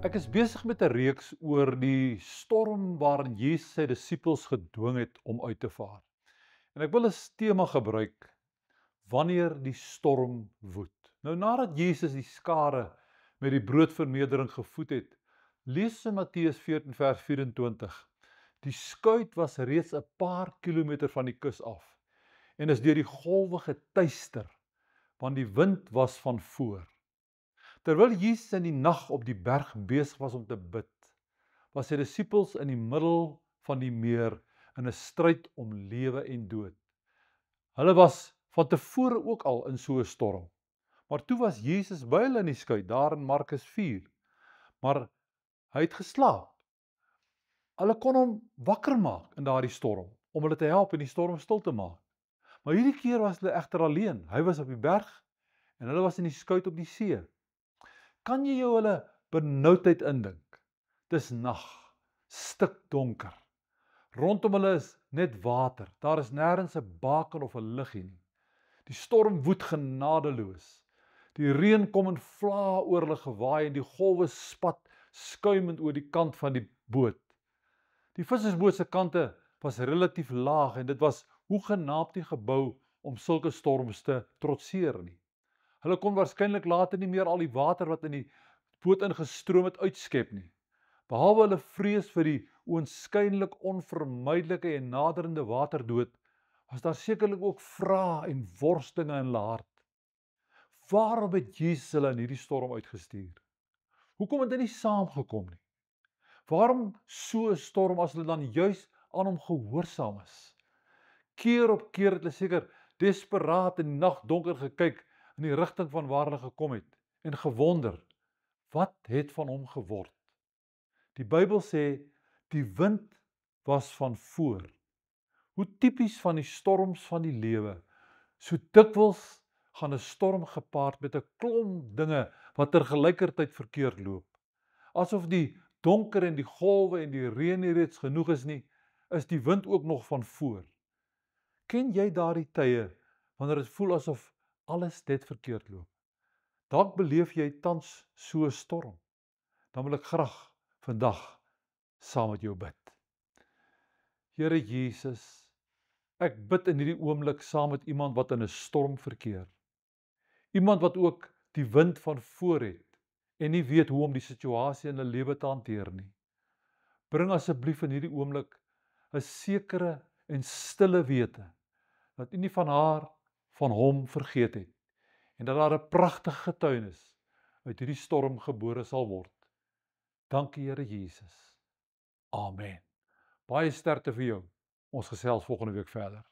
Ek is besig met 'n reeks oor die storm waarin Jesus sy disippels gedwing het om uit te vaar. En ek wil as tema gebruik wanneer die storm woed. Nou nadat Jesus die skare met die broodvermeerdering gevoed het, lees in Matteus 14 vers 24. Die skuit was reeds 'n paar kilometer van die kus af en is deur die golwe getuister, want die wind was van voor. Terwyl Jesus in die nag op die berg besig was om te bid, was sy disippels in die middel van die meer in 'n stryd om lewe en dood. Hulle was van tevore ook al in so 'n storm. Maar toe was Jesus by hulle in die skuit, daar in Markus 4. Maar hy het geslaap. Hulle kon hom wakker maak in daardie storm, om hulle te help en die storm stil te maak. Maar hierdie keer was hulle egter alleen. Hy was op die berg en hulle was in die skuit op die see. Kan jy jou hulle benoudheid indink? Dis nag, stikdonker. Rondom hulle is net water. Daar is nêrens 'n baken of 'n liggie nie. Die storm woed genadeloos. Die reën kom in vlae oor hulle gewaai en die golwe spat skuimend oor die kant van die boot. Die vissersboot se kante was relatief laag en dit was hoegenaamd nie gebou om sulke storms te trotseer nie. Hulle kon waarskynlik later nie meer al die water wat in die boot ingestroom het uitskep nie. Behalwe hulle vrees vir die oënskynlik onvermydelike en naderende waterdood, was daar sekerlik ook vrae en worstinge in hulle hart. Waarom het Jesus hulle in hierdie storm uitgestuur? Hoekom het hy nie saamgekom nie? Waarom so 'n storm as hulle dan juis aan hom gehoorsaam is? Keer op keer het hulle seker desperaat in die nagdonker gekyk in die rigting van waar hulle gekom het en gewonder, wat het van hom geword? Die Bybel sê, die wind was van voor. Hoe tipies van die storms van die lewe. So dikwels gaan 'n storm gepaard met 'n klomp dinge wat tergelykertyd verkeerd loop. Asof die donker en die golwe en die reën nie reeds genoeg is nie, is die wind ook nog van voor. Ken jy daardie tye wanneer dit voel asof alles net verkeerd loop? Dalk beleef jy tans so 'n storm. Dan wil ek graag vandag saam met jou bid. Here Jesus, ek bid in hierdie oomblik saam met iemand wat in 'n storm verkeer. Iemand wat ook die wind van voor het en nie weet hoe om die situasie in 'n lewe te hanteer nie. Bring asseblief in hierdie oomblik 'n sekere en stille wete dat U nie van haar, van hom vergeet het en dat daar 'n pragtige getuienis uit hierdie storm gebore sal word. Dankie Here Jesus. Amen. Baie sterkte vir jou. Ons gesels volgende week verder.